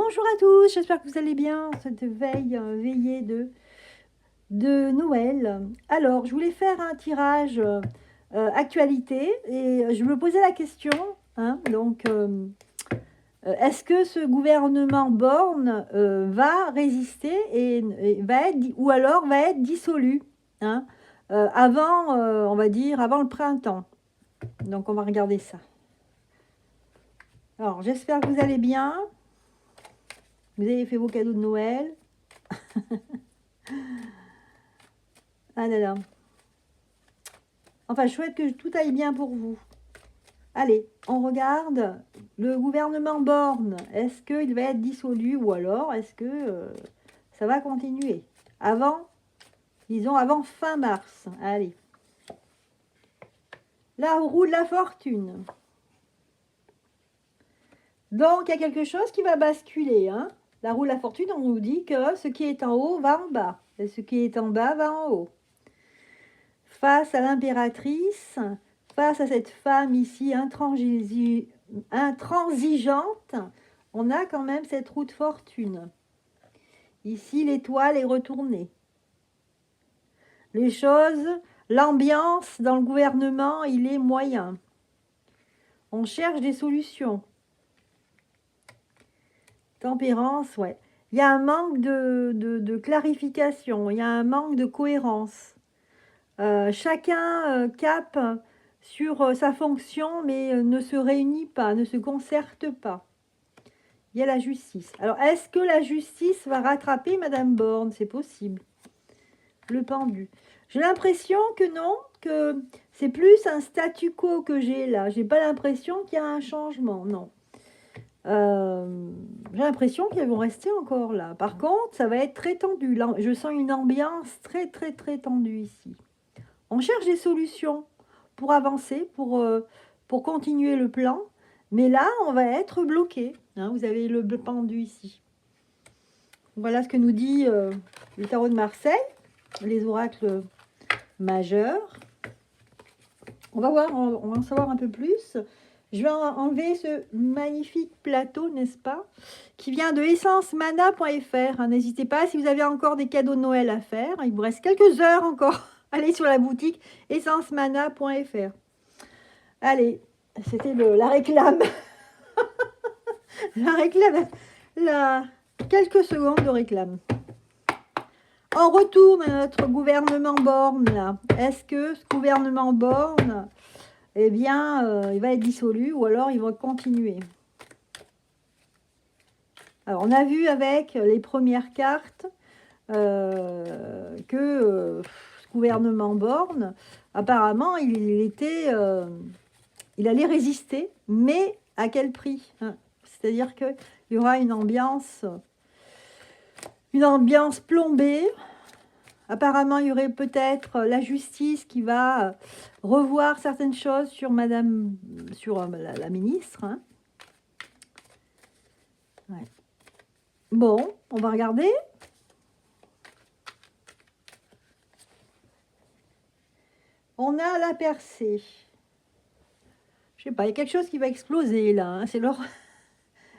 Bonjour à tous, j'espère que vous allez bien cette veillée de Noël. Alors, je voulais faire un tirage actualité et je me posais la question, hein, est-ce que ce gouvernement Borne va résister et va être, ou alors va être dissolu, hein, avant, on va dire, avant le printemps. Donc, on va regarder ça. Alors, j'espère que vous allez bien. Vous avez fait vos cadeaux de Noël. Ah là là. Enfin, je souhaite que tout aille bien pour vous. Allez, on regarde le gouvernement Borne. Est-ce qu'il va être dissolu ou alors est-ce que ça va continuer avant, disons avant fin mars. Allez. La roue de la fortune. Donc, il y a quelque chose qui va basculer. Hein. La roue de la fortune, on nous dit que ce qui est en haut va en bas. Et ce qui est en bas va en haut. Face à l'impératrice, face à cette femme ici intransigeante, on a quand même cette roue de fortune. Ici, l'étoile est retournée. Les choses, l'ambiance dans le gouvernement, il est moyen. On cherche des solutions. Tempérance, ouais. Il y a un manque de clarification, il y a un manque de cohérence. Chacun capte sur sa fonction, mais ne se réunit pas, ne se concerte pas. Il y a la justice. Alors, est-ce que la justice va rattraper Madame Borne? C'est possible. Le pendu. J'ai l'impression que non, que c'est plus un statu quo que j'ai là. J'ai pas l'impression qu'il y a un changement, non. J'ai l'impression qu'ils vont rester encore là. Par contre, ça va être très tendu. Là, je sens une ambiance très, très, très tendue ici. On cherche des solutions pour avancer, pour continuer le plan. Mais là, on va être bloqué. Hein, vous avez le pendu ici. Voilà ce que nous dit le tarot de Marseille, les oracles majeurs. On va voir, on va en savoir un peu plus. Je vais enlever ce magnifique plateau, n'est-ce pas, qui vient de essencemana.fr. N'hésitez pas, si vous avez encore des cadeaux de Noël à faire, il vous reste quelques heures encore. Allez sur la boutique essencemana.fr. Allez, c'était la réclame. La réclame, quelques secondes de réclame. On retourne à notre gouvernement Borne, là. Est-ce que ce gouvernement Borne, eh bien, il va être dissolu ou alors il va continuer? Alors, on a vu avec les premières cartes que ce gouvernement Borne, apparemment, il allait résister, mais à quel prix, hein? C'est-à-dire qu'il y aura une ambiance plombée. Apparemment, il y aurait peut-être la justice qui va revoir certaines choses sur la ministre. Hein. Ouais. Bon, on va regarder. On a la percée. Je sais pas, il y a quelque chose qui va exploser là. Hein.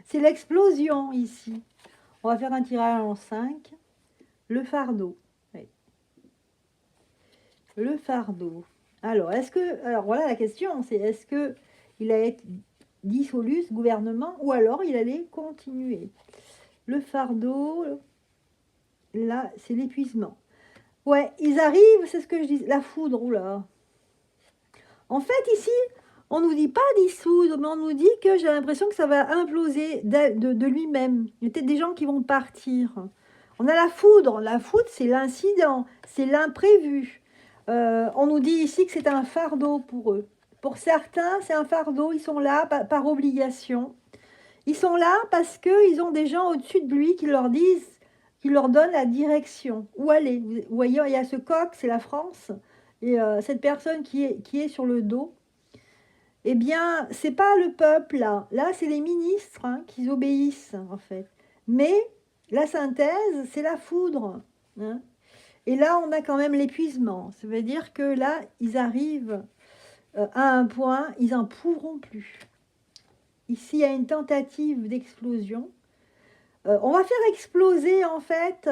C'est l'explosion ici. On va faire un tirage en 5. Le fardeau. Oui. Le fardeau. Alors, voilà la question, c'est est-ce que il allait être dissolu ce gouvernement ou alors il allait continuer? Le fardeau, là, c'est l'épuisement. Ouais, ils arrivent, c'est ce que je dis, la foudre, oula. En fait, ici, on nous dit pas dissoudre, mais on nous dit que j'ai l'impression que ça va imploser de lui-même. Il y a peut-être des gens qui vont partir. On a la foudre. La foudre, c'est l'incident, c'est l'imprévu. On nous dit ici que c'est un fardeau pour eux. Pour certains, c'est un fardeau. Ils sont là par obligation. Ils sont là parce qu'ils ont des gens au-dessus de lui qui leur disent, qui leur donnent la direction. Où aller? Vous voyez, il y a ce coq, c'est la France. Et cette personne qui est sur le dos, eh bien, c'est pas le peuple, là. Là, c'est les ministres hein, qui obéissent, en fait. Mais la synthèse, c'est la foudre. Hein. Et là, on a quand même l'épuisement. Ça veut dire que là, ils arrivent à un point, ils n'en pourront plus. Ici, il y a une tentative d'explosion. On va faire exploser, en fait,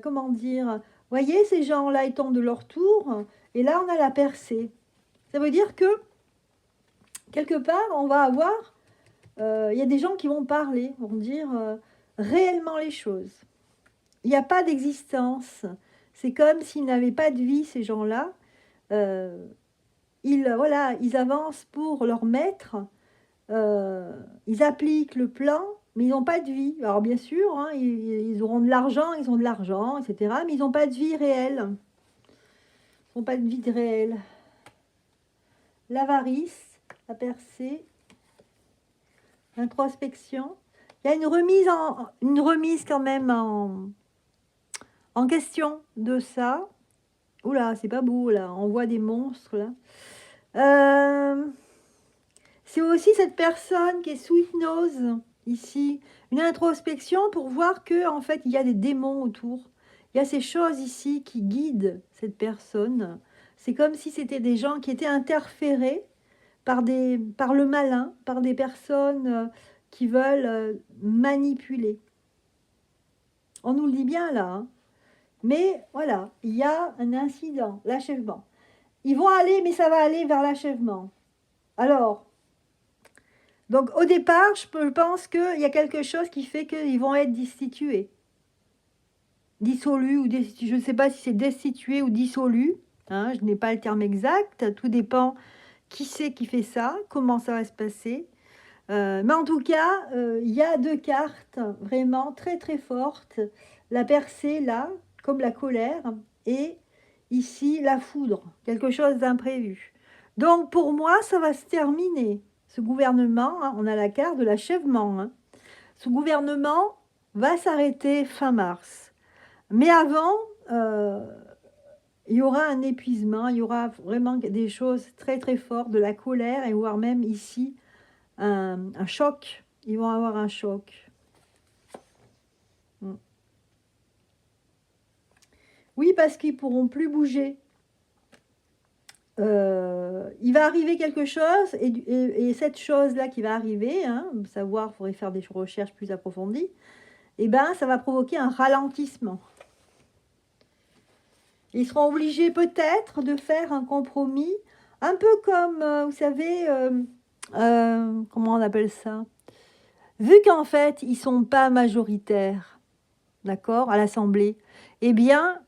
comment dire, voyez, ces gens-là, ils tombent de leur tour, et là, on a la percée. Ça veut dire que, quelque part, on va avoir, il y a des gens qui vont parler, vont dire réellement les choses. Il n'y a pas d'existence. C'est comme s'ils n'avaient pas de vie, ces gens-là. Euh, voilà, ils avancent pour leur maître, ils appliquent le plan, mais ils n'ont pas de vie. Alors bien sûr, hein, ils auront de l'argent, ils ont de l'argent, etc. Mais ils n'ont pas de vie réelle. Ils n'ont pas de vie réelle. L'avarice, la percée, l'introspection. Il y a une remise quand même en question de ça. Oula, c'est pas beau là, on voit des monstres là. C'est aussi cette personne qui est sous hypnose ici, une introspection pour voir que en fait il y a des démons autour. Il y a ces choses ici qui guident cette personne. C'est comme si c'était des gens qui étaient interférés par le malin, par des personnes qui veulent manipuler. On nous le dit bien là, hein. Mais voilà, il y a un incident, l'achèvement. Ils vont aller, mais ça va aller vers l'achèvement. Alors, donc au départ, je pense qu'il y a quelque chose qui fait qu'ils vont être destitués. Dissolus ou destitués. Je ne sais pas si c'est destitué ou dissolu. Hein, je n'ai pas le terme exact. Tout dépend qui c'est qui fait ça, comment ça va se passer. Mais en tout cas, il y a deux cartes vraiment très très fortes. La percée là, comme la colère, et ici la foudre, quelque chose d'imprévu. Donc pour moi, ça va se terminer. Ce gouvernement, hein, on a la carte de l'achèvement. Hein. Ce gouvernement va s'arrêter fin mars. Mais avant, il y aura un épuisement, il y aura vraiment des choses très très fortes, de la colère, et voire même ici un choc. Ils vont avoir un choc. Oui, parce qu'ils ne pourront plus bouger. Il va arriver quelque chose, et cette chose-là qui va arriver, hein, savoir, il faudrait faire des recherches plus approfondies, et ben, ça va provoquer un ralentissement. Ils seront obligés peut-être de faire un compromis, un peu comme, vous savez, comment on appelle ça? Vu qu'en fait, ils ne sont pas majoritaires, d'accord, à l'Assemblée, eh bien,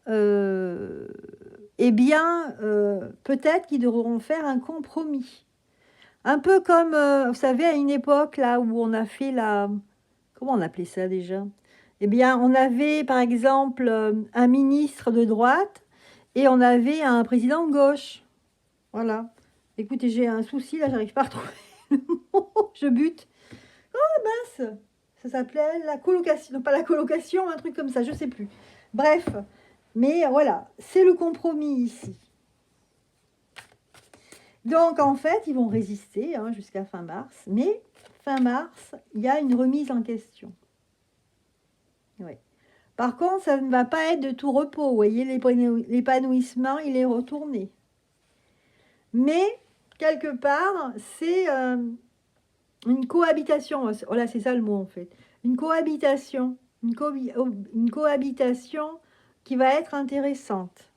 peut-être qu'ils devront faire un compromis. Un peu comme, vous savez, à une époque, là, où on a fait la... Comment on appelait ça déjà? Eh bien, on avait, par exemple, un ministre de droite et on avait un président de gauche. Voilà. Écoutez, j'ai un souci, là, j'arrive pas à retrouver le mot. Je bute. Mince, ça s'appelait la colocation. Non, pas la colocation, un truc comme ça, je sais plus. Bref, mais voilà, c'est le compromis ici. Donc, en fait, ils vont résister hein, jusqu'à fin mars. Mais fin mars, il y a une remise en question. Oui. Par contre, ça ne va pas être de tout repos. Vous voyez, l'épanouissement, il est retourné. Mais, quelque part, c'est une cohabitation. Voilà, c'est ça le mot, en fait. Une cohabitation. Une cohabitation qui va être intéressante.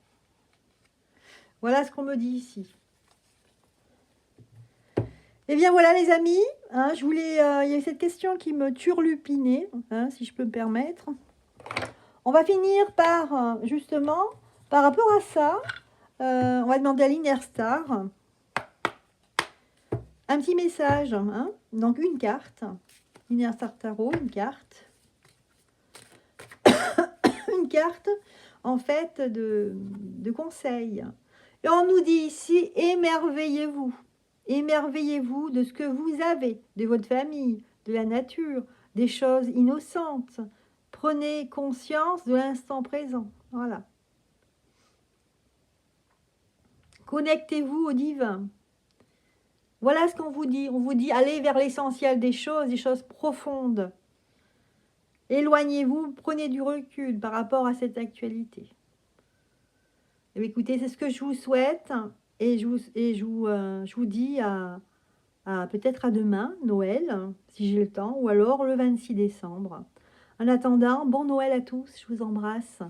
Voilà ce qu'on me dit ici. Eh bien voilà les amis, hein, il y a cette question qui me turlupinait, hein, si je peux me permettre. On va finir par, justement, par rapport à ça, on va demander à l'Inerstar un petit message. Hein, donc une carte, l'Inerstar Tarot, une carte. Une carte, en fait, de conseil. Et on nous dit ici, émerveillez-vous. Émerveillez-vous de ce que vous avez, de votre famille, de la nature, des choses innocentes. Prenez conscience de l'instant présent. Voilà. Connectez-vous au divin. Voilà ce qu'on vous dit. On vous dit, allez vers l'essentiel des choses profondes. Éloignez-vous, prenez du recul par rapport à cette actualité. Et écoutez, c'est ce que je vous souhaite. Et je vous dis peut-être à demain, Noël, si j'ai le temps, ou alors le 26 décembre. En attendant, bon Noël à tous, je vous embrasse.